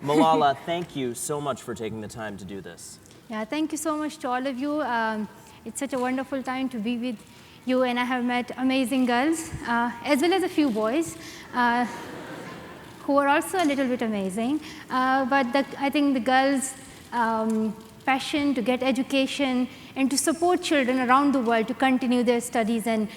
Malala, thank you so much for taking the time to do this. Yeah, thank you so much to all of you. It's such a wonderful time to be with you, and I have met amazing girls, as well as a few boys, who are also a little bit amazing. I think the girls' passion to get education and to support children around the world to continue their studies, and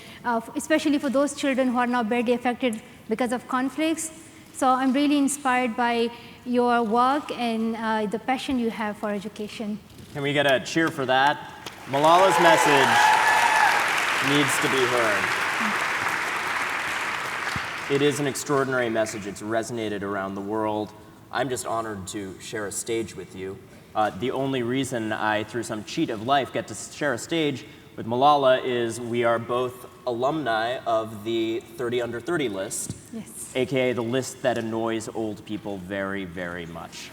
especially for those children who are now badly affected because of conflicts. So I'm really inspired by your work and the passion you have for education. Can we get a cheer for that? Malala's message needs to be heard. It is an extraordinary message. It's resonated around the world. I'm just honored to share a stage with you. The only reason I, through some cheat of life, get to share a stage with Malala is we are both alumni of the 30 Under 30 list, Yes. AKA the list that annoys old people very, very much.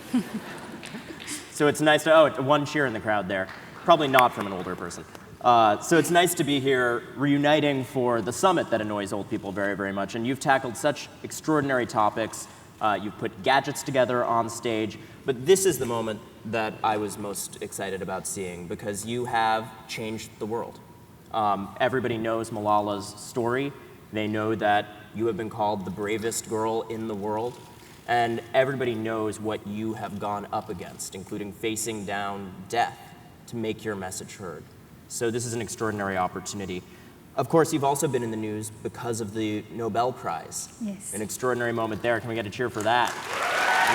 So it's nice to, one cheer in the crowd there. Probably not from an older person. So it's nice to be here reuniting for the summit that annoys old people very, very much. And you've tackled such extraordinary topics. You've put gadgets together on stage. But this is the moment that I was most excited about seeing, because you have changed the world. Everybody knows Malala's story. They know that you have been called the bravest girl in the world. And everybody knows what you have gone up against, including facing down death to make your message heard. So this is an extraordinary opportunity. Of course, you've also been in the news because of the Nobel Prize. Yes. An extraordinary moment there. Can we get a cheer for that?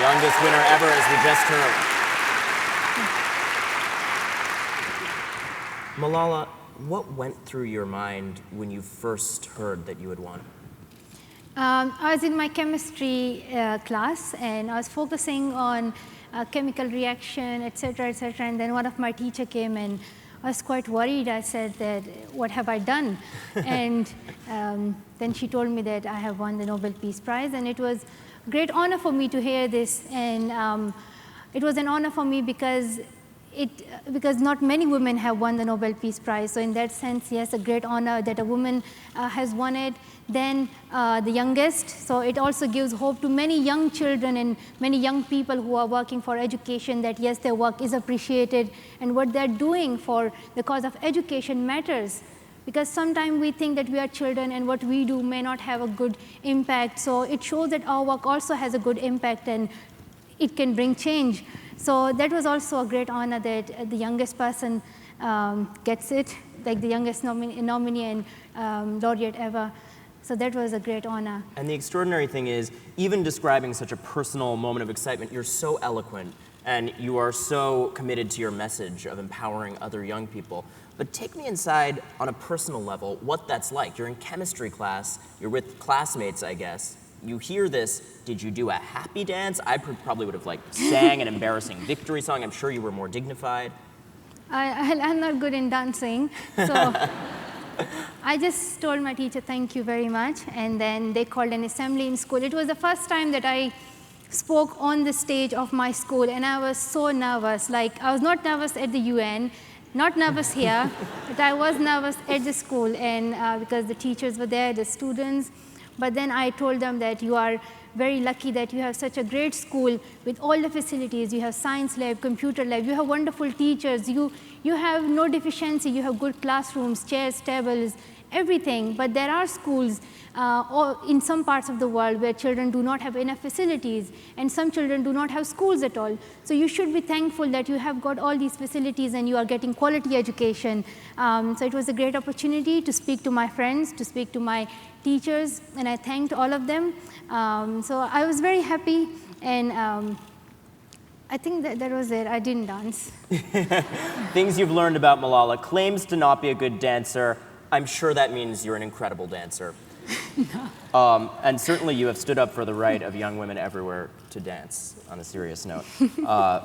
Youngest winner ever, as we just heard. Malala, what went through your mind when you first heard that you had won? I was in my chemistry class, and I was focusing on chemical reaction, et cetera, and then one of my teacher came, and I was quite worried. I said that, what have I done? And then she told me that I have won the Nobel Peace Prize, and it was a great honor for me to hear this. And it was an honor for me because not many women have won the Nobel Peace Prize. So in that sense, yes, a great honor that a woman has won it. Then the youngest, so it also gives hope to many young children and many young people who are working for education, that yes, their work is appreciated, and what they're doing for the cause of education matters. Because sometimes we think that we are children and what we do may not have a good impact. So it shows that our work also has a good impact and it can bring change. So that was also a great honor that the youngest person gets it, like the youngest nominee and laureate ever. So that was a great honor. And the extraordinary thing is, even describing such a personal moment of excitement, you're so eloquent and you are so committed to your message of empowering other young people. But take me inside on a personal level, what that's like. You're in chemistry class, you're with classmates, I guess. You hear this, did you do a happy dance? I probably would have sang an embarrassing victory song. I'm sure you were more dignified. I'm not good in dancing, so I just told my teacher, thank you very much, and then they called an assembly in school. It was the first time that I spoke on the stage of my school, and I was so nervous. I was not nervous at the UN, not nervous here, but I was nervous at the school, and because the teachers were there, the students. But then I told them that you are very lucky that you have such a great school with all the facilities. You have science lab, computer lab, you have wonderful teachers, you have no deficiency, you have good classrooms, chairs, tables, everything. But there are schools in some parts of the world where children do not have enough facilities, and some children do not have schools at all. So you should be thankful that you have got all these facilities and you are getting quality education. So it was a great opportunity to speak to my friends, to speak to my teachers, and I thanked all of them. So I was very happy, and I think that was it. I didn't dance. Things you've learned about Malala: claims to not be a good dancer. I'm sure that means you're an incredible dancer. No. And certainly you have stood up for the right of young women everywhere to dance, on a serious note,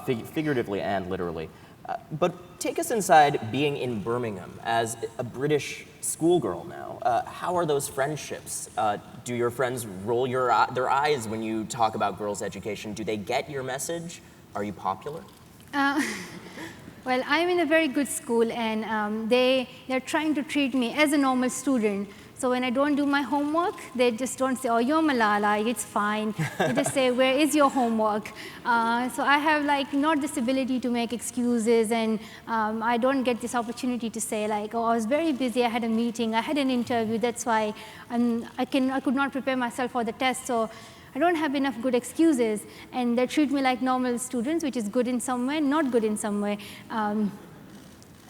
figuratively and literally. But take us inside being in Birmingham as a British schoolgirl now. How are those friendships? Do your friends roll their eyes when you talk about girls' education? Do they get your message? Are you popular? Well, I'm in a very good school, and they're trying to treat me as a normal student. So when I don't do my homework, they just don't say, oh, you're Malala, it's fine. They just say, where is your homework? So I have like not this ability to make excuses, and I don't get this opportunity to say like, oh, I was very busy, I had a meeting, I had an interview, that's why I could not prepare myself for the test. So I don't have enough good excuses, and they treat me like normal students, which is good in some way, not good in some way.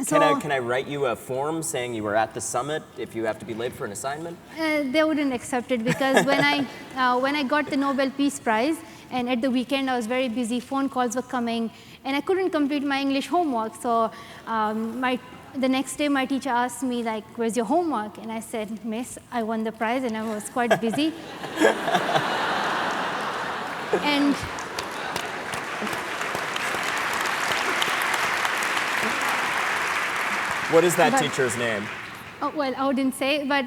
Can I write you a form saying you were at the summit if you have to be late for an assignment? They wouldn't accept it, because when I got the Nobel Peace Prize, and at the weekend I was very busy, phone calls were coming, and I couldn't complete my English homework. So the next day my teacher asked me like, where's your homework? And I said, Miss, I won the prize and I was quite busy. And what is that teacher's name? oh, well, I wouldn't say, but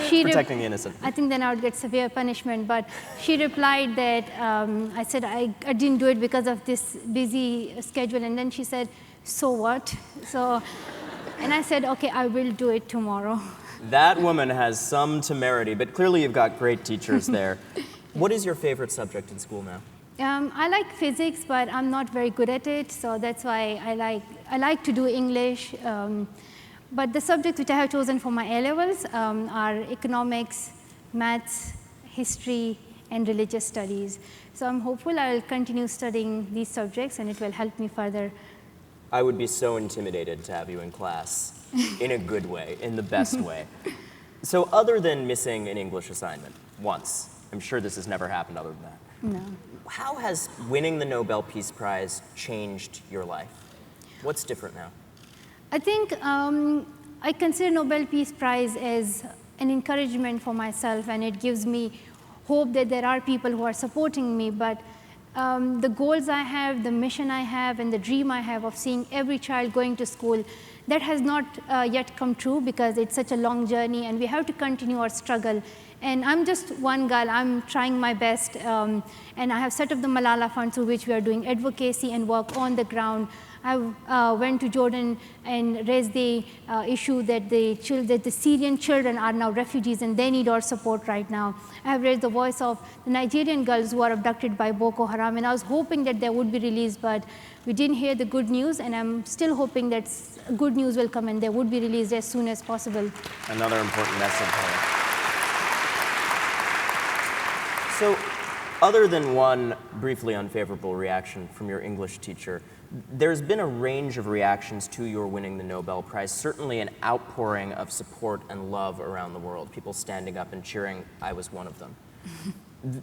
she protecting the innocent. I think then I would get severe punishment. But she replied that I said I didn't do it because of this busy schedule, and then she said, so what? So, and I said, okay, I will do it tomorrow. That woman has some temerity, but clearly you've got great teachers there. What is your favorite subject in school now? I like physics, but I'm not very good at it, so that's why I like to do English. But the subjects which I have chosen for my A-levels are economics, maths, history, and religious studies. So I'm hopeful I will continue studying these subjects, and it will help me further. I would be so intimidated to have you in class, in a good way, in the best way. So other than missing an English assignment once, I'm sure this has never happened other than that. No. How has winning the Nobel Peace Prize changed your life? What's different now? I think I consider Nobel Peace Prize as an encouragement for myself, and it gives me hope that there are people who are supporting me. But the goals I have, the mission I have, and the dream I have of seeing every child going to school, that has not yet come true, because it's such a long journey and we have to continue our struggle. And I'm just one girl, I'm trying my best, and I have set up the Malala Fund, through which we are doing advocacy and work on the ground. I went to Jordan and raised the issue that the Syrian children are now refugees and they need our support right now. I have raised the voice of the Nigerian girls who are abducted by Boko Haram, and I was hoping that they would be released, but we didn't hear the good news, and I'm still hoping that good news will come and they would be released as soon as possible. Another important message. So, other than one briefly unfavorable reaction from your English teacher, there's been a range of reactions to your winning the Nobel Prize, certainly an outpouring of support and love around the world, people standing up and cheering. I was one of them.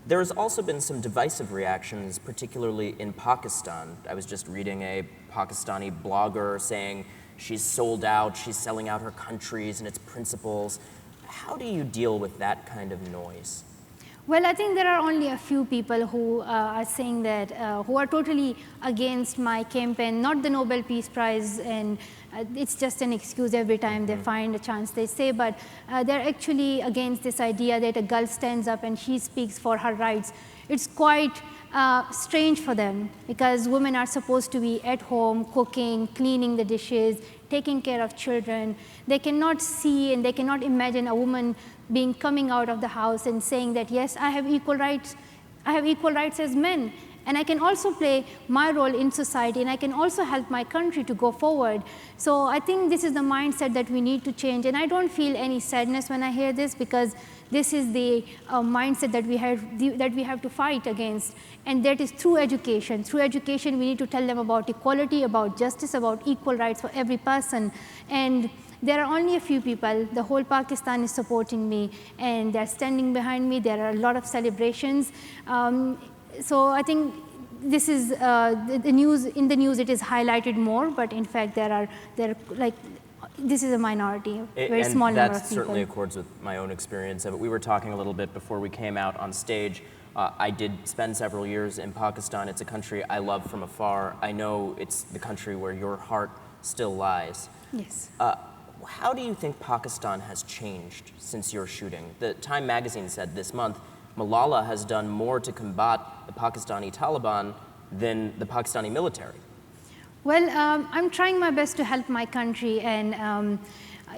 There's also been some divisive reactions, particularly in Pakistan. I was just reading a Pakistani blogger saying she's sold out, she's selling out her countries and its principles. How do you deal with that kind of noise? Well, I think there are only a few people who are saying that, who are totally against my campaign, not the Nobel Peace Prize, and it's just an excuse every time they find a chance they say, but they're actually against this idea that a girl stands up and she speaks for her rights. It's quite strange for them, because women are supposed to be at home, cooking, cleaning the dishes, taking care of children. They cannot see and they cannot imagine a woman coming out of the house and saying that, yes, I have equal rights as men, and I can also play my role in society, and I can also help my country to go forward. So I think this is the mindset that we need to change, and I don't feel any sadness when I hear this, because this is the mindset that we have to fight against, and that is through education. Through education, we need to tell them about equality, about justice, about equal rights for every person. And there are only a few people. The whole Pakistan is supporting me, and they're standing behind me. There are a lot of celebrations. So I think this is the news. In the news, it is highlighted more, but in fact, this is a minority, a very small number of people. That certainly accords with my own experience of it. We were talking a little bit before we came out on stage. I did spend several years in Pakistan. It's a country I love from afar. I know it's the country where your heart still lies. Yes. How do you think Pakistan has changed since your shooting? The Time magazine said this month, Malala has done more to combat the Pakistani Taliban than the Pakistani military. Well, I'm trying my best to help my country, and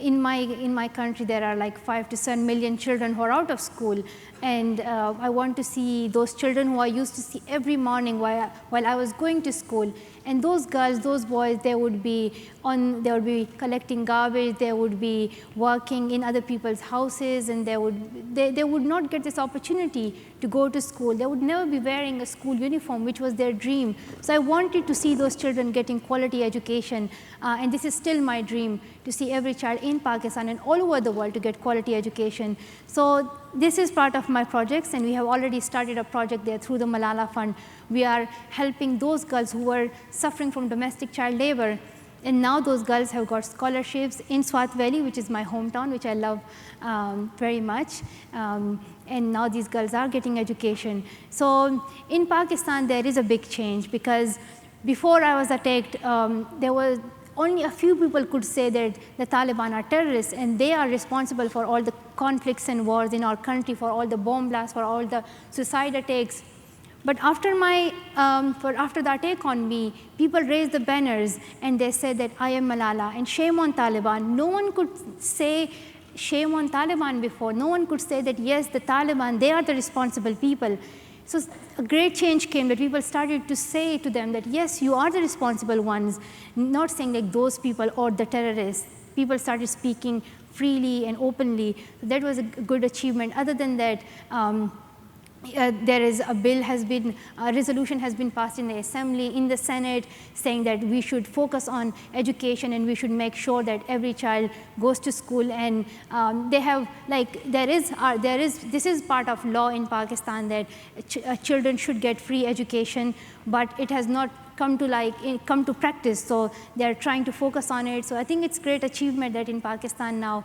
in my country, there are like 5 to 7 million children who are out of school, and I want to see those children who I used to see every morning while I was going to school. And those girls, those boys, they would be collecting garbage, they would be working in other people's houses, and they would not get this opportunity to go to school. They would never be wearing a school uniform, which was their dream. So I wanted to see those children getting quality education, and this is still my dream, to see every child in Pakistan and all over the world to get quality education. So this is part of my projects, and we have already started a project there through the Malala Fund. We are helping those girls who were suffering from domestic child labor, and now those girls have got scholarships in Swat Valley, which is my hometown, which I love very much. And now these girls are getting education. So in Pakistan, there is a big change, because before I was attacked, there was only a few people could say that the Taliban are terrorists, and they are responsible for all the conflicts and wars in our country, for all the bomb blasts, for all the suicide attacks. But after the attack on me, people raised the banners and they said that I am Malala and shame on Taliban. No one could say shame on Taliban before. No one could say that yes, the Taliban, they are the responsible people. So a great change came, that people started to say to them that yes, you are the responsible ones, not saying like those people or the terrorists. People started speaking freely and openly. So that was a good achievement. Other than that, there is a resolution has been passed in the Assembly, in the Senate, saying that we should focus on education and we should make sure that every child goes to school. And they have, like, this is part of law in Pakistan, that children should get free education, but it has not come to practice. So they're trying to focus on it. So I think it's great achievement that in Pakistan now,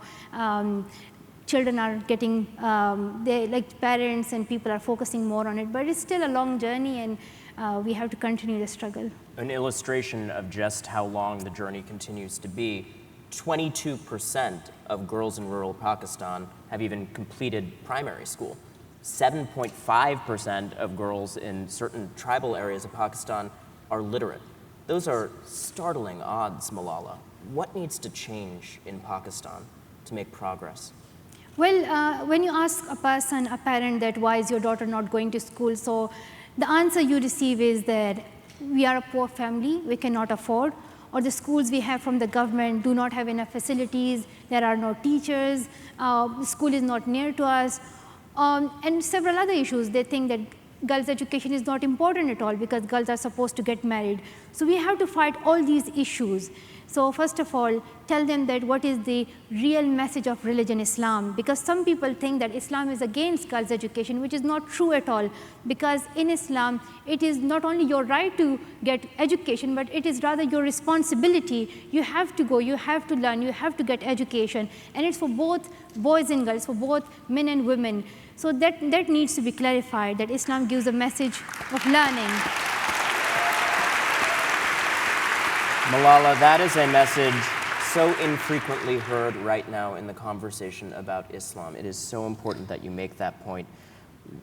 children are getting, like parents and people are focusing more on it, but it's still a long journey, and we have to continue the struggle. An illustration of just how long the journey continues to be, 22% of girls in rural Pakistan have even completed primary school. 7.5% of girls in certain tribal areas of Pakistan are literate. Those are startling odds, Malala. What needs to change in Pakistan to make progress? Well, when you ask a parent that why is your daughter not going to school, so the answer you receive is that we are a poor family, we cannot afford, or the schools we have from the government do not have enough facilities, there are no teachers, the school is not near to us, and several other issues. They think that girls' education is not important at all because girls are supposed to get married. So we have to fight all these issues. So first of all, tell them that what is the real message of religion Islam, because some people think that Islam is against girls' education, which is not true at all, because in Islam, it is not only your right to get education, but it is rather your responsibility. You have to go, you have to learn, you have to get education, and it's for both boys and girls, for both men and women. So that needs to be clarified, that Islam gives a message of learning. Malala, that is a message so infrequently heard right now in the conversation about Islam. It is so important that you make that point.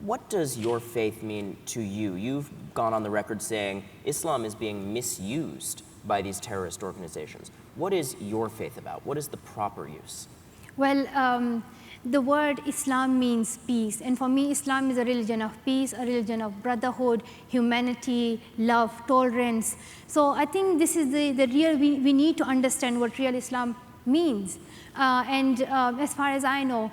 What does your faith mean to you? You've gone on the record saying Islam is being misused by these terrorist organizations. What is your faith about? What is the proper use? Well, the word Islam means peace, and for me, Islam is a religion of peace, a religion of brotherhood, humanity, love, tolerance. So I think this is the real, we need to understand what real Islam means. As far as I know,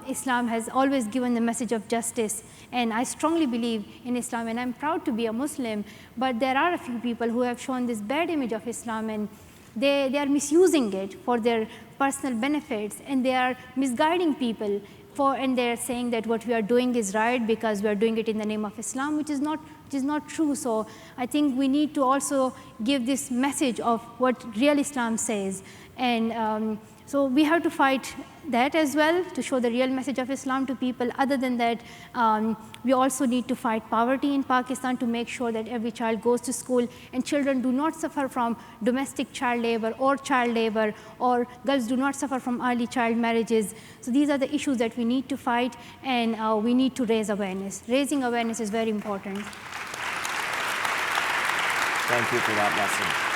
Islam has always given the message of justice, and I strongly believe in Islam, and I'm proud to be a Muslim, but there are a few people who have shown this bad image of Islam, and they are misusing it for their personal benefits, and they are misguiding people and they are saying that what we are doing is right because we are doing it in the name of Islam, which is not true. So I think we need to also give this message of what real Islam says, and so we have to fight that as well to show the real message of Islam to people. Other than that, we also need to fight poverty in Pakistan to make sure that every child goes to school and children do not suffer from domestic child labor, or girls do not suffer from early child marriages. So these are the issues that we need to fight, and we need to raise awareness. Raising awareness is very important. Thank you for that message.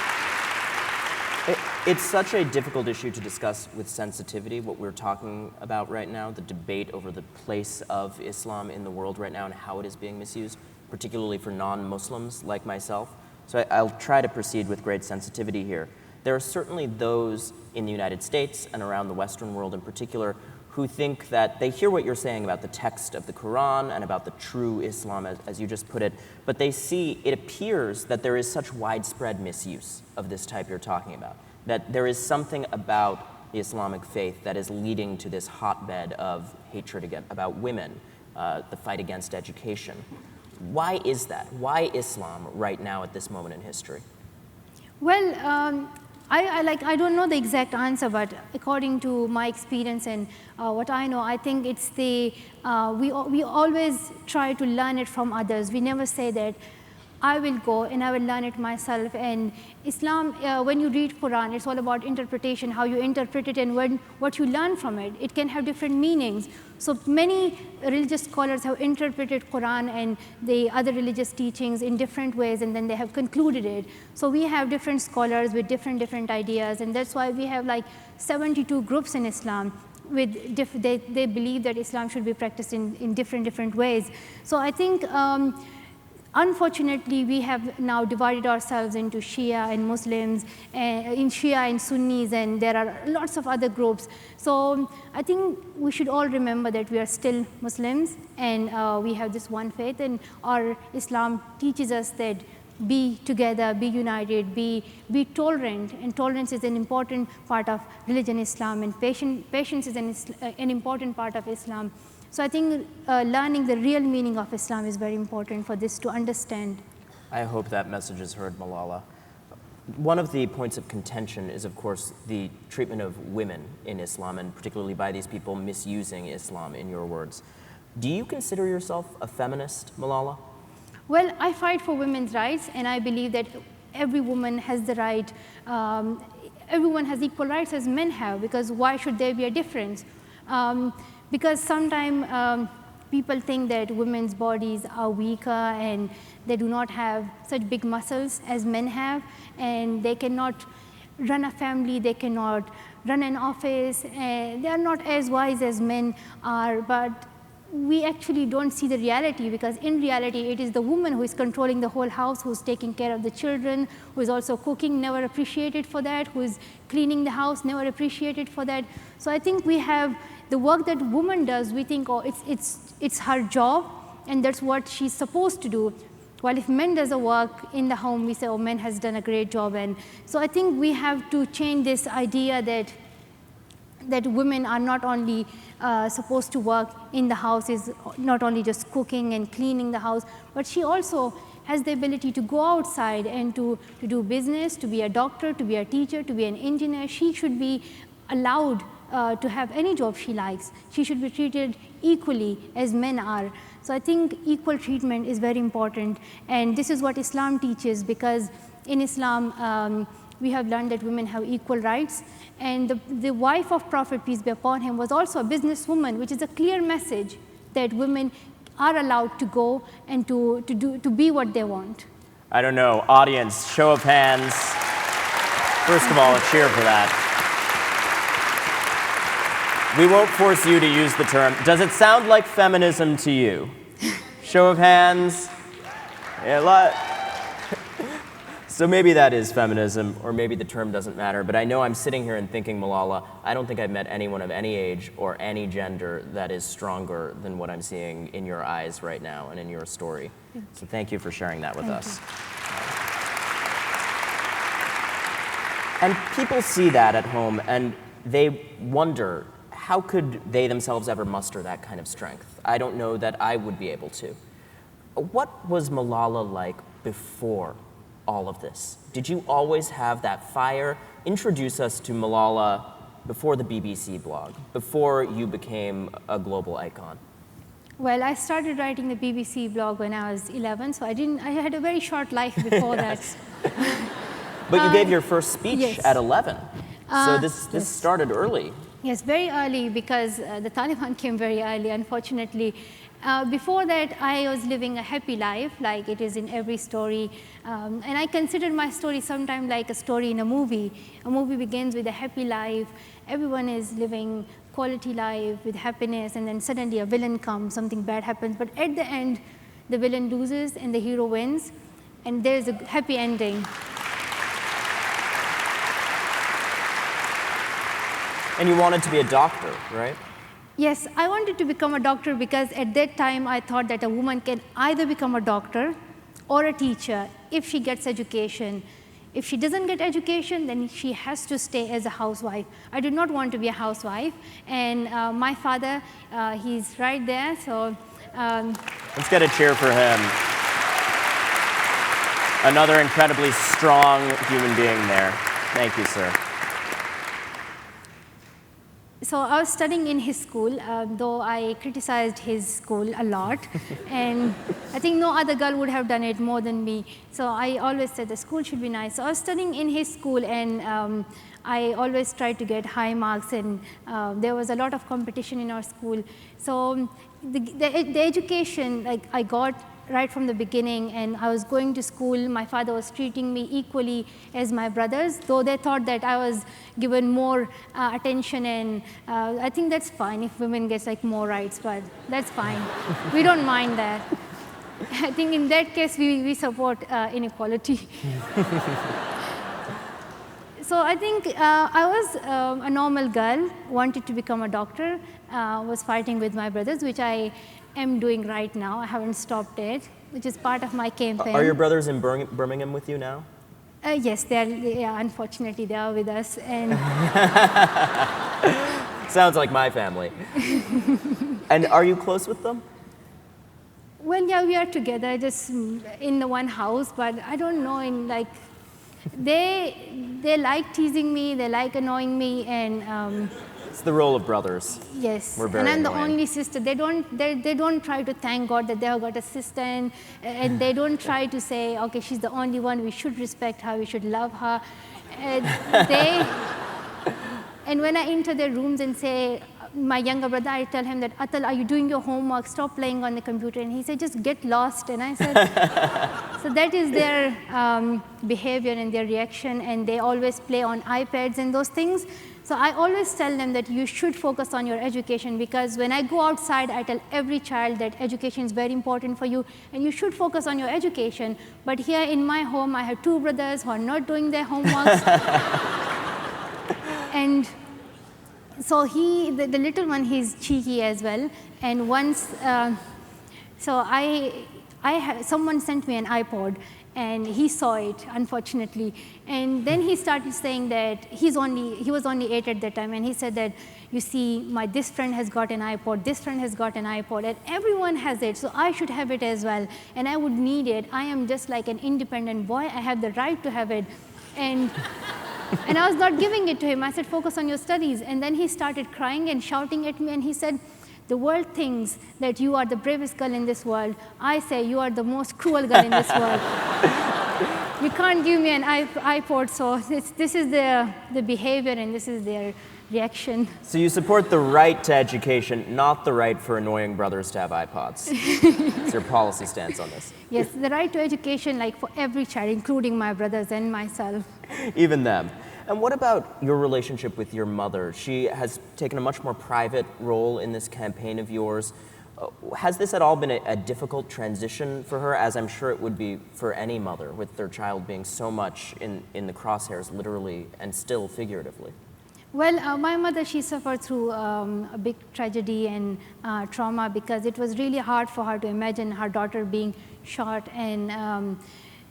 It's such a difficult issue to discuss with sensitivity, what we're talking about right now, the debate over the place of Islam in the world right now and how it is being misused, particularly for non-Muslims like myself. So I'll try to proceed with great sensitivity here. There are certainly those in the United States and around the Western world in particular who think that they hear what you're saying about the text of the Quran and about the true Islam, as you just put it, but they see, it appears that there is such widespread misuse of this type you're talking about, that there is something about the Islamic faith that is leading to this hotbed of hatred about women, the fight against education. Why is that? Why Islam right now at this moment in history? Well, I don't know the exact answer, but according to my experience and what I know, I think it's we always try to learn it from others. We never say that I will go and I will learn it myself. And Islam, when you read Quran, it's all about interpretation, how you interpret it and what you learn from it. It can have different meanings. So many religious scholars have interpreted Quran and the other religious teachings in different ways, and then they have concluded it. So we have different scholars with different ideas, and that's why we have like 72 groups in Islam. They believe that Islam should be practiced in different ways. So I think unfortunately, we have now divided ourselves into Shia and Muslims, in Shia and Sunnis, and there are lots of other groups. So I think we should all remember that we are still Muslims, and we have this one faith, and our Islam teaches us that be together, be united, be tolerant, and tolerance is an important part of religion Islam, and patience is an important part of Islam. So I think learning the real meaning of Islam is very important for this to understand. I hope that message is heard, Malala. One of the points of contention is, of course, the treatment of women in Islam, and particularly by these people misusing Islam, in your words. Do you consider yourself a feminist, Malala? Well, I fight for women's rights, and I believe that every woman has the right, everyone has equal rights as men have, because why should there be a difference? Because sometimes people think that women's bodies are weaker and they do not have such big muscles as men have, and they cannot run a family, they cannot run an office, and they are not as wise as men are. But we actually don't see the reality, because in reality it is the woman who is controlling the whole house, who is taking care of the children, who is also cooking, never appreciated for that, who is cleaning the house, never appreciated for that. So I think we have the work that woman does, we think, oh, it's her job and that's what she's supposed to do. While if men does a work in the home, we say, oh, men has done a great job. And so I think we have to change this idea that women are not only supposed to work in the house, is not only just cooking and cleaning the house, but she also has the ability to go outside and to do business, to be a doctor, to be a teacher, to be an engineer. She should be allowed to have any job she likes. She should be treated equally as men are. So I think equal treatment is very important, and this is what Islam teaches, because in Islam we have learned that women have equal rights, and the wife of Prophet, peace be upon him, was also a businesswoman, which is a clear message that women are allowed to go and to be what they want. I don't know, audience, show of hands. First of all, a cheer for that. We won't force you to use the term. Does it sound like feminism to you? Show of hands. Yeah, so maybe that is feminism, or maybe the term doesn't matter, but I know I'm sitting here and thinking, Malala, I don't think I've met anyone of any age or any gender that is stronger than what I'm seeing in your eyes right now and in your story. So thank you for sharing that with us. And people see that at home and they wonder, how could they themselves ever muster that kind of strength? I don't know that I would be able to. What was Malala like before all of this? Did you always have that fire? Introduce us to Malala before the BBC blog, before you became a global icon. Well, I started writing the BBC blog when I was 11, so I had a very short life before that. But you gave your first speech at 11. So this yes. started early. Yes, very early, because the Taliban came very early, unfortunately. Before that, I was living a happy life, like it is in every story. And I consider my story sometimes like a story in a movie. A movie begins with a happy life. Everyone is living quality life with happiness, and then suddenly a villain comes, something bad happens. But at the end, the villain loses and the hero wins, and there's a happy ending. And you wanted to be a doctor, right? Yes, I wanted to become a doctor because at that time I thought that a woman can either become a doctor or a teacher if she gets education. If she doesn't get education, then she has to stay as a housewife. I did not want to be a housewife, and my father, he's right there, so. Let's get a cheer for him. Another incredibly strong human being there. Thank you, sir. So I was studying in his school, though I criticized his school a lot. And I think no other girl would have done it more than me. So I always said the school should be nice. So I was studying in his school, and I always tried to get high marks. And there was a lot of competition in our school. So the education, like, I got right from the beginning, and I was going to school. My father was treating me equally as my brothers, though they thought that I was given more attention, and I think that's fine if women get like more rights, but that's fine. We don't mind that. I think in that case we support inequality. So I think I was a normal girl, wanted to become a doctor, was fighting with my brothers, which I am doing right now. I haven't stopped it, which is part of my campaign. Are your brothers in Birmingham with you now? Yes, yeah, unfortunately, they are with us. And Sounds like my family. And are you close with them? Well, yeah, we are together, just in the one house, but I don't know, they like teasing me, they like annoying me, and it's the role of brothers. yes, We're very and I'm annoying. the only sister. They don't try to thank God that they have got a sister, and they don't try to say, okay, she's the only one, we should respect her, we should love her. And when I enter their rooms and say, my younger brother, I tell him that, Atal, are you doing your homework? Stop playing on the computer. And he said, just get lost. And I said, so that is their behavior and their reaction, and they always play on iPads and those things. So I always tell them that you should focus on your education, because when I go outside, I tell every child that education is very important for you, and you should focus on your education. But here in my home, I have two brothers who are not doing their homeworks. And so the little one, he's cheeky as well. And once, someone sent me an iPod, and he saw it, unfortunately. And then he started saying that he was only 8 at that time, and he said that, you see, this friend has got an iPod, this friend has got an iPod, and everyone has it, so I should have it as well, and I would need it. I am just like an independent boy, I have the right to have it. And I was not giving it to him. I said, focus on your studies. And then he started crying and shouting at me, and he said, the world thinks that you are the bravest girl in this world. I say you are the most cruel girl in this world. You can't give me an iPod, so this is the behavior, and this is their reaction. So you support the right to education, not the right for annoying brothers to have iPods. What's your policy stance on this? Yes, the right to education, like for every child, including my brothers and myself. Even them. And what about your relationship with your mother? She has taken a much more private role in this campaign of yours. Has this at all been a difficult transition for her, as I'm sure it would be for any mother, with their child being so much in the crosshairs, literally and still figuratively? Well, my mother, she suffered through a big tragedy and trauma, because it was really hard for her to imagine her daughter being shot, and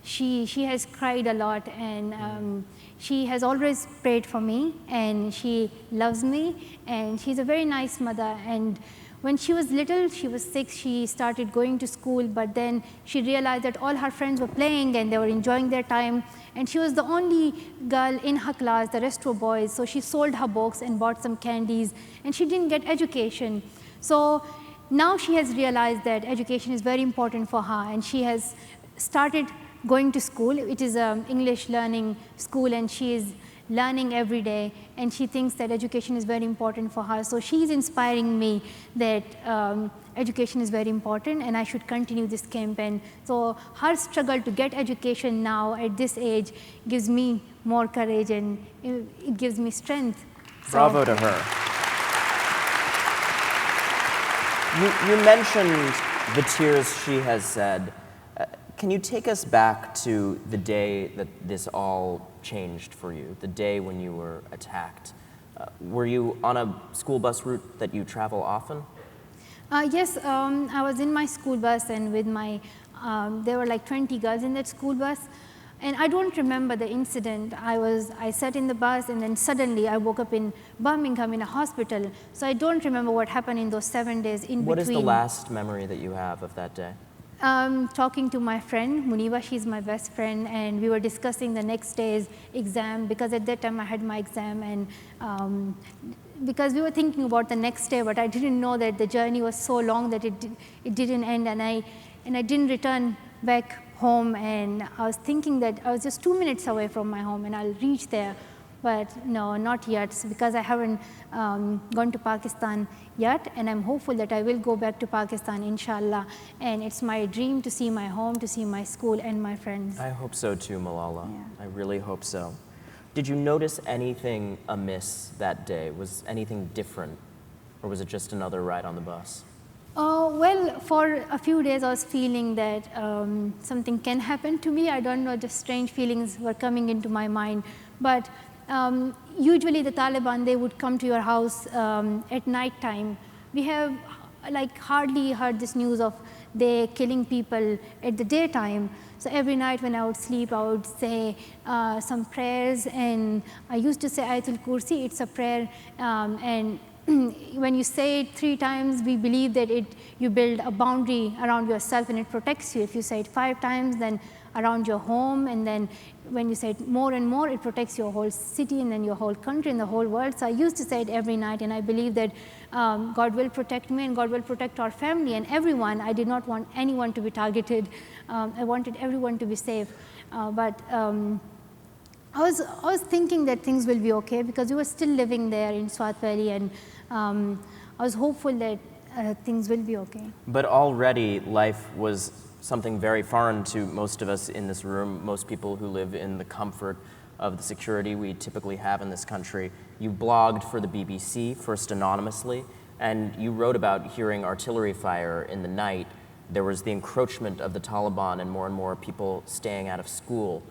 she has cried a lot, and she has always prayed for me, and she loves me, and she's a very nice mother. And when she was little, she was 6, she started going to school, but then she realized that all her friends were playing and they were enjoying their time, and she was the only girl in her class, the rest were boys, so she sold her books and bought some candies, and she didn't get education. So now she has realized that education is very important for her, and she has started going to school. It is an English learning school, and she is learning every day, and she thinks that education is very important for her. So she's inspiring me that education is very important and I should continue this campaign. So her struggle to get education now at this age gives me more courage, and it gives me strength. Bravo to her. You mentioned the tears she has said. Can you take us back to the day that this all changed for you, the day when you were attacked? Were you on a school bus route that you travel often? Yes, I was in my school bus, and with my, there were like 20 girls in that school bus. And I don't remember the incident. I sat in the bus, and then suddenly I woke up in Birmingham in a hospital. So I don't remember what happened in those 7 days in between. What is the last memory that you have of that day? Talking to my friend, Muniba, she's my best friend, and we were discussing the next day's exam, because at that time I had my exam, and because we were thinking about the next day, but I didn't know that the journey was so long that it didn't end, and I didn't return back home, and I was thinking that I was just 2 minutes away from my home and I'll reach there. But no, not yet, because I haven't gone to Pakistan yet, and I'm hopeful that I will go back to Pakistan, inshallah. And it's my dream to see my home, to see my school and my friends. I hope so too, Malala. Yeah. I really hope so. Did you notice anything amiss that day? Was anything different, or was it just another ride on the bus? Well, for a few days I was feeling that something can happen to me. I don't know, just strange feelings were coming into my mind. But usually the Taliban, they would come to your house at night time. We have like hardly heard this news of they killing people at the daytime. So every night when I would sleep, I would say some prayers, and I used to say Ayatul Kursi. It's a prayer, and when you say it 3 times, we believe that you build a boundary around yourself and it protects you. If you say it 5 times, then around your home, and then when you say it more and more, it protects your whole city and then your whole country and the whole world. So I used to say it every night, and I believe that God will protect me and God will protect our family and everyone. I did not want anyone to be targeted. I wanted everyone to be safe. But I was thinking that things will be okay, because we were still living there in Swat Valley, and I was hopeful that things will be okay. But already life was something very foreign to most of us in this room, most people who live in the comfort of the security we typically have in this country. You blogged for the BBC, first anonymously, and you wrote about hearing artillery fire in the night. There was the encroachment of the Taliban and more people staying out of school.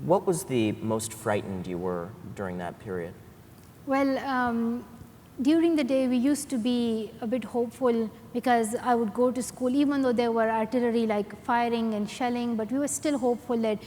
What was the most frightened you were during that period? Well, during the day, we used to be a bit hopeful, because I would go to school, even though there were artillery like firing and shelling, but we were still hopeful that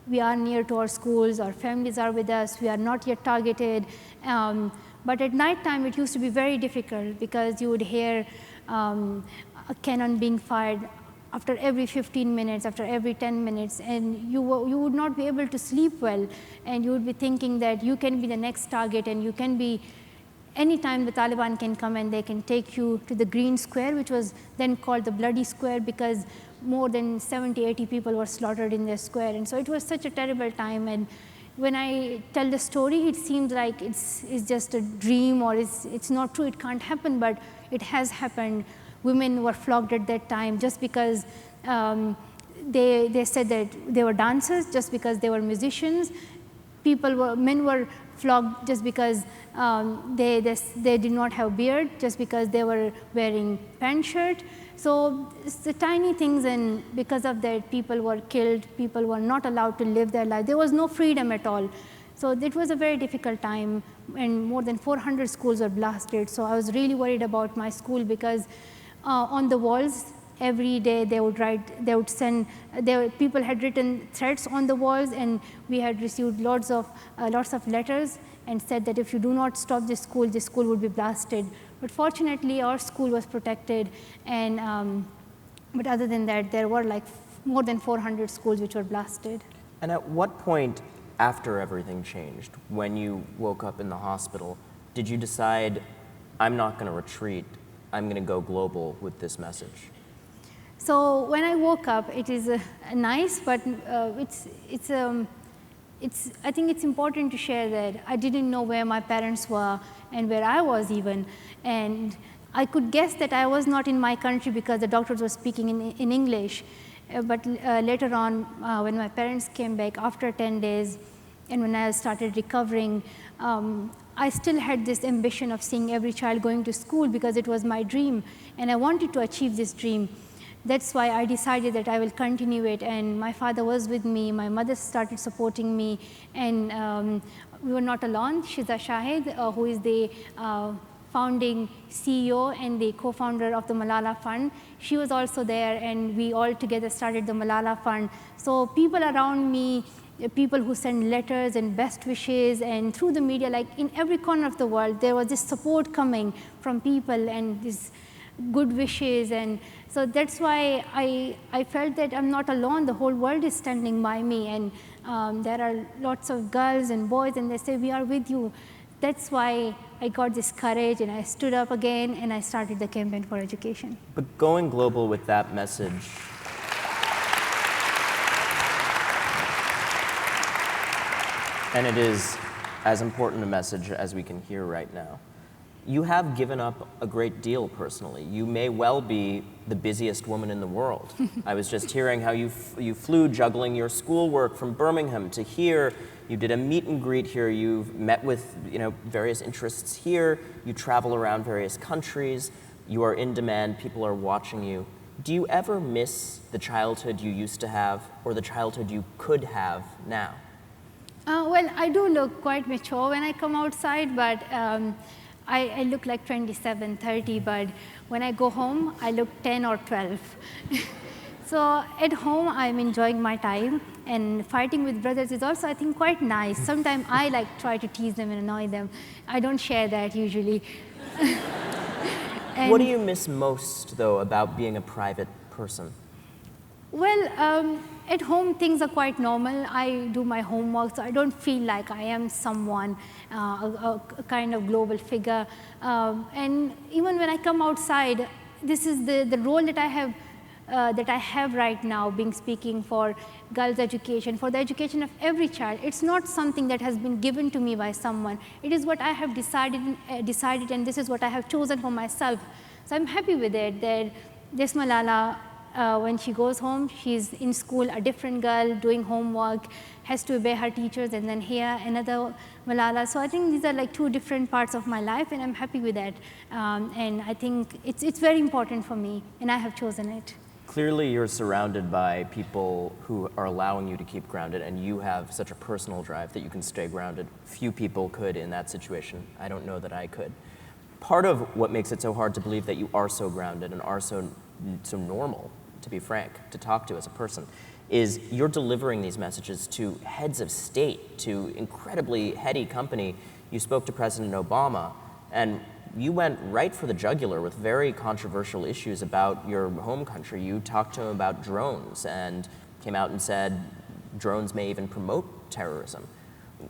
we are near to our schools, our families are with us, we are not yet targeted. But at night time, it used to be very difficult, because you would hear a cannon being fired after every 15 minutes, after every 10 minutes, and you would not be able to sleep well, and you would be thinking that you can be the next target, and you can be, anytime the Taliban can come and they can take you to the Green Square, which was then called the Bloody Square, because more than 70, 80 people were slaughtered in the square. And so it was such a terrible time. And when I tell the story, it seems like it's just a dream, or it's not true, it can't happen, but it has happened. Women were flogged at that time just because they said that they were dancers, just because they were musicians. Men were flogged just because they did not have beard, just because they were wearing pant shirt. So it's the tiny things, and because of that, people were killed, people were not allowed to live their life. There was no freedom at all. So it was a very difficult time, and more than 400 schools were blasted. So I was really worried about my school, because on the walls, every day they would people had written threats on the walls, and we had received lots of letters and said that if you do not stop this school would be blasted. But fortunately, our school was protected, and but other than that, there were like more than 400 schools which were blasted. And at what point after everything changed, when you woke up in the hospital, did you decide, I'm not going to retreat, I'm going to go global with this message? So when I woke up, it is nice, but I think it's important to share that I didn't know where my parents were and where I was even. And I could guess that I was not in my country because the doctors were speaking in English. But later on, when my parents came back after 10 days, and when I started recovering, I still had this ambition of seeing every child going to school because it was my dream, and I wanted to achieve this dream. That's why I decided that I will continue it, and my father was with me, my mother started supporting me, and we were not alone. Shiza Shahid, who is the founding CEO and the co-founder of the Malala Fund, she was also there, and we all together started the Malala Fund. So people around me, people who send letters and best wishes, and through the media, like in every corner of the world, there was this support coming from people and these good wishes. And so that's why I felt that I'm not alone. The whole world is standing by me, and there are lots of girls and boys, and they say, we are with you. That's why I got this courage, and I stood up again, and I started the campaign for education. But going global with that message, and it is as important a message as we can hear right now, you have given up a great deal personally. You may well be the busiest woman in the world. I was just hearing how you flew juggling your schoolwork from Birmingham to here. You did a meet and greet here. You've met with various interests here. You travel around various countries. You are in demand. People are watching you. Do you ever miss the childhood you used to have or the childhood you could have now? Well, I do look quite mature when I come outside, but I look like 27, 30, but when I go home, I look 10 or 12. So at home, I'm enjoying my time, and fighting with brothers is also, I think, quite nice. Sometimes I try to tease them and annoy them. I don't share that usually. What do you miss most, though, about being a private person? Well, at home, things are quite normal. I do my homework, so I don't feel like I am someone, a kind of global figure. And even when I come outside, this is the role that I have right now, speaking for girls' education, for the education of every child. It's not something that has been given to me by someone. It is what I have decided, and this is what I have chosen for myself. So I'm happy with it, that this Malala, when she goes home, she's in school, a different girl, doing homework, has to obey her teachers, and then here, another Malala. So I think these are like two different parts of my life, and I'm happy with that. And I think it's very important for me, and I have chosen it. Clearly, you're surrounded by people who are allowing you to keep grounded, and you have such a personal drive that you can stay grounded. Few people could in that situation. I don't know that I could. Part of what makes it so hard to believe that you are so grounded and are so normal, to be frank, to talk to as a person, is you're delivering these messages to heads of state, to incredibly heady company. You spoke to President Obama, and you went right for the jugular with very controversial issues about your home country. You talked to him about drones and came out and said drones may even promote terrorism.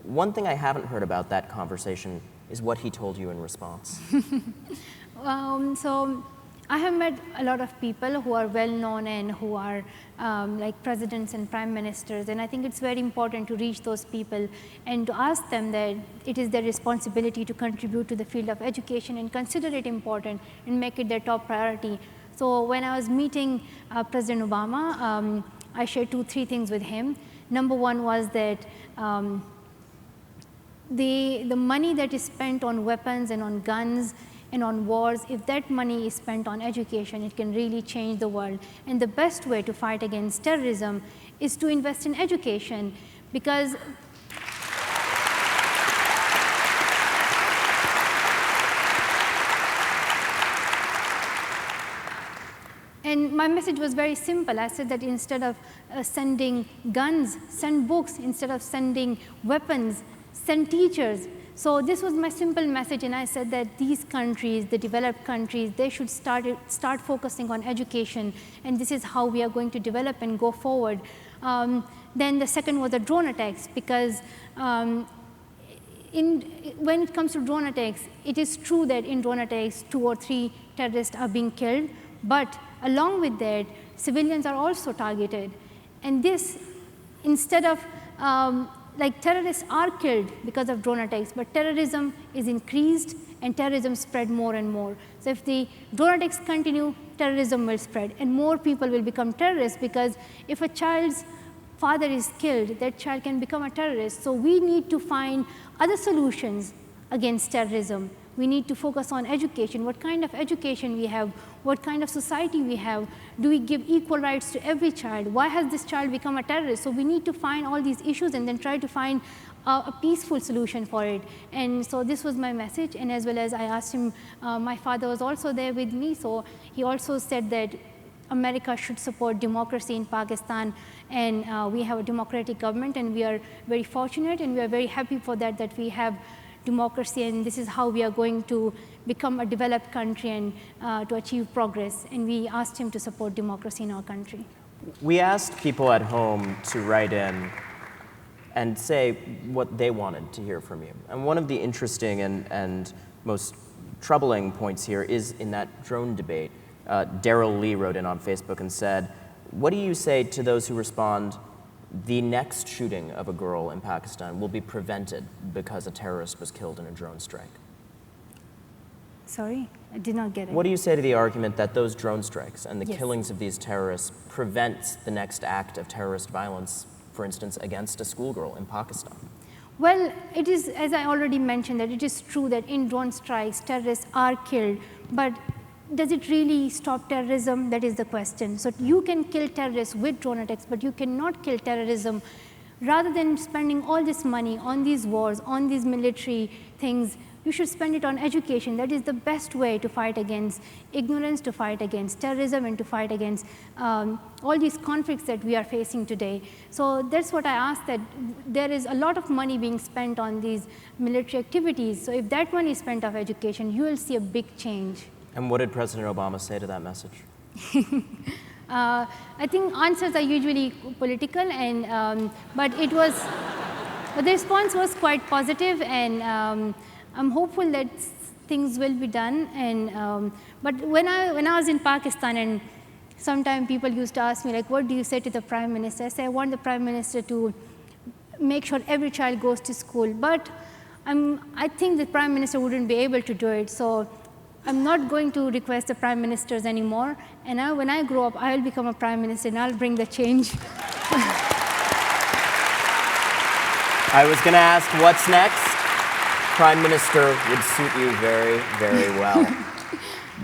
One thing I haven't heard about that conversation is what he told you in response. So I have met a lot of people who are well known and who are like presidents and prime ministers, and I think it's very important to reach those people and to ask them that it is their responsibility to contribute to the field of education and consider it important and make it their top priority. So when I was meeting President Obama, I shared 2-3 things with him. Number one was that the money that is spent on weapons and on guns and on wars, if that money is spent on education, it can really change the world. And the best way to fight against terrorism is to invest in education, because and my message was very simple. I said that instead of sending guns, send books. Instead of sending weapons, send teachers. So this was my simple message, and I said that these countries, the developed countries, they should start focusing on education, and this is how we are going to develop and go forward. Then the second was the drone attacks, because when it comes to drone attacks, it is true that in drone attacks 2 or 3 terrorists are being killed, but along with that, civilians are also targeted. And this, instead of like terrorists are killed because of drone attacks, but terrorism is increased and terrorism spread more and more. So if the drone attacks continue, terrorism will spread and more people will become terrorists, because if a child's father is killed, that child can become a terrorist. So we need to find other solutions against terrorism. We need to focus on education, what kind of education we have, what kind of society we have. Do we give equal rights to every child? Why has this child become a terrorist? So we need to find all these issues and then try to find a peaceful solution for it. And so this was my message, and as well as I asked him, my father was also there with me, so he also said that America should support democracy in Pakistan, and we have a democratic government, and we are very fortunate and we are very happy for that, that we have democracy, and this is how we are going to become a developed country and to achieve progress. And we asked him to support democracy in our country. We asked people at home to write in and say what they wanted to hear from you. And one of the interesting and most troubling points here is in that drone debate. Daryl Lee wrote in on Facebook and said, what do you say to those who respond, the next shooting of a girl in Pakistan will be prevented because a terrorist was killed in a drone strike? Sorry, I did not get it. What do you say to the argument that those drone strikes and the killings of these terrorists prevents the next act of terrorist violence, for instance, against a schoolgirl in Pakistan? Well, it is, as I already mentioned, that it is true that in drone strikes, terrorists are killed, but does it really stop terrorism? That is the question. So you can kill terrorists with drone attacks, but you cannot kill terrorism. Rather than spending all this money on these wars, on these military things, you should spend it on education. That is the best way to fight against ignorance, to fight against terrorism, and to fight against all these conflicts that we are facing today. So that's what I asked, that there is a lot of money being spent on these military activities. So if that money is spent on education, you will see a big change. And what did President Obama say to that message? I think answers are usually political, and but the response was quite positive, and I'm hopeful that things will be done. And but when I was in Pakistan, and sometimes people used to ask me, like, what do you say to the Prime Minister? I say, I want the Prime Minister to make sure every child goes to school. But I think the Prime Minister wouldn't be able to do it. So I'm not going to request the Prime Ministers anymore. And when I grow up, I will become a Prime Minister, and I'll bring the change. I was going to ask, what's next? Prime Minister would suit you very, very well.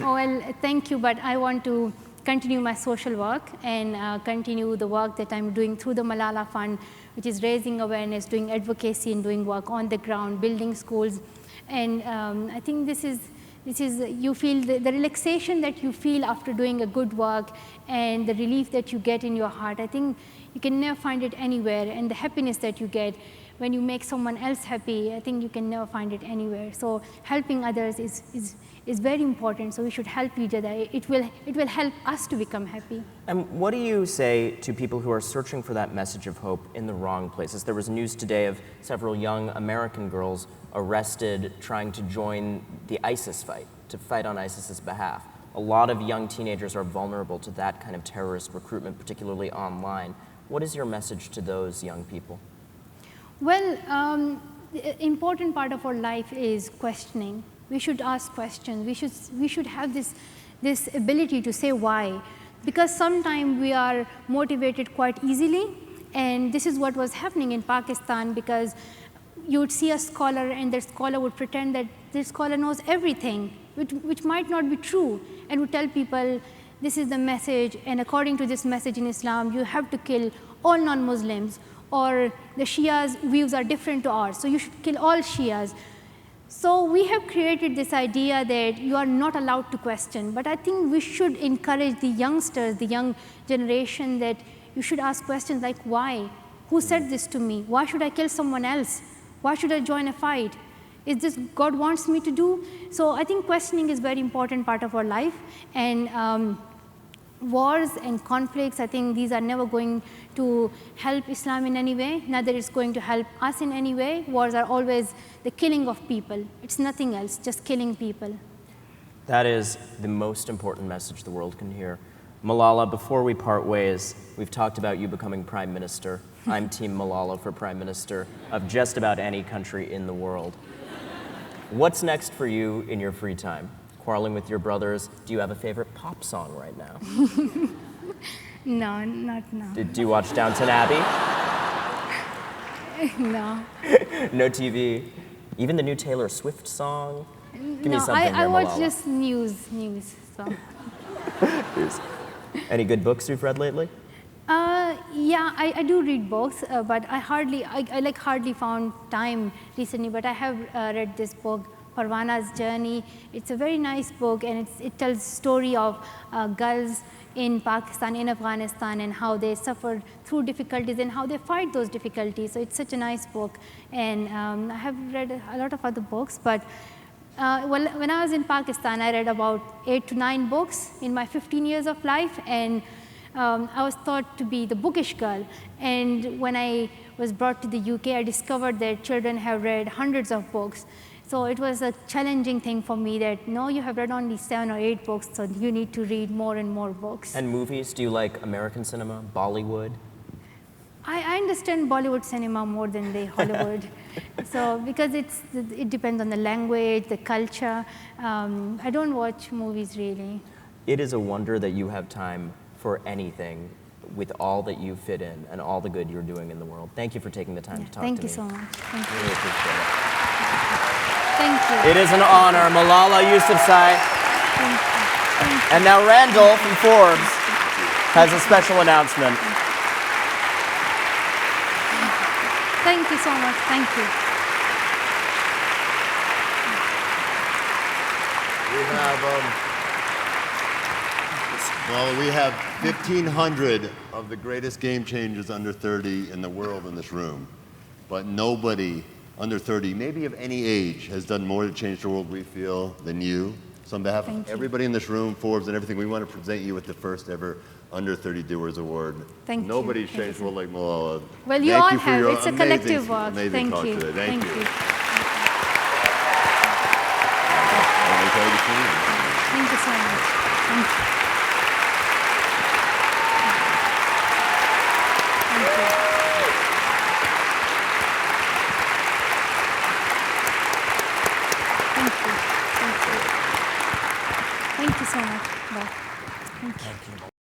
Oh, well, thank you, but I want to continue my social work and continue the work that I'm doing through the Malala Fund, which is raising awareness, doing advocacy, and doing work on the ground, building schools. And I think this is you feel the relaxation that you feel after doing a good work, and the relief that you get in your heart. I think you can never find it anywhere, and the happiness that you get when you make someone else happy, I think you can never find it anywhere. So helping others is very important, so we should help each other. It will help us to become happy. And what do you say to people who are searching for that message of hope in the wrong places? There was news today of several young American girls arrested trying to join the ISIS fight, to fight on ISIS's behalf. A lot of young teenagers are vulnerable to that kind of terrorist recruitment, particularly online. What is your message to those young people? Well, the important part of our life is questioning. We should ask questions. We should have this ability to say why, because sometimes we are motivated quite easily, and this is what was happening in Pakistan, because you would see a scholar, and that scholar would pretend that this scholar knows everything, which might not be true, and would tell people, this is the message, and according to this message in Islam, you have to kill all non-Muslims, or the Shias' views are different to ours, so you should kill all Shias. So we have created this idea that you are not allowed to question, but I think we should encourage the youngsters, the young generation, that you should ask questions like, why? Who said this to me? Why should I kill someone else? Why should I join a fight? Is this God wants me to do? So I think questioning is a very important part of our life, and wars and conflicts, I think these are never going to help Islam in any way, neither is going to help us in any way. Wars are always the killing of people. It's nothing else, just killing people. That is the most important message the world can hear. Malala, before we part ways, we've talked about you becoming Prime Minister. I'm Team Malala for Prime Minister of just about any country in the world. What's next for you in your free time? Quarreling with your brothers? Do you have a favorite pop song right now? No, not now. Do you watch Downton Abbey? No. No TV? Even the new Taylor Swift song? Give me No, something I there, watch Malala. just news. So. Any good books you've read lately? Yeah, I do read books, but I hardly found time recently. But I have read this book, Parvana's Journey. It's a very nice book, and it tells the story of girls in Pakistan, in Afghanistan, and how they suffered through difficulties and how they fight those difficulties. So it's such a nice book, and I have read a lot of other books, but well, when I was in Pakistan, I read about 8 to 9 books in my 15 years of life, and I was thought to be the bookish girl. And when I was brought to the UK, I discovered that children have read hundreds of books. So it was a challenging thing for me that, no, you have read only 7 or 8 books, so you need to read more and more books. And movies? Do you like American cinema, Bollywood? I understand Bollywood cinema more than the Hollywood. So because it depends on the language, the culture. I don't watch movies really. It is a wonder that you have time for anything with all that you fit in and all the good you're doing in the world. Thank you for taking the time to talk to me. Thank you so much. Thank you. Really appreciate it. Thank you. It is an honor, Malala Yousafzai. Thank you. And now Randall from Forbes has a special announcement. Thank you so much. Thank you. We have 1,500 of the greatest game changers under 30 in the world in this room, but nobody under 30, maybe of any age, has done more to change the world, we feel, than you. So on behalf of everybody in this room, Forbes and everything, we want to present you with the first ever Under 30 Doers Award. Thank you. Nobody's changed the world like Malala. Well, you all have. It's a collective work. Amazing Thank talk you. today. Thank you. you. Thank Thank you so much. Thank you. Thank you so much. Bye. Thank you.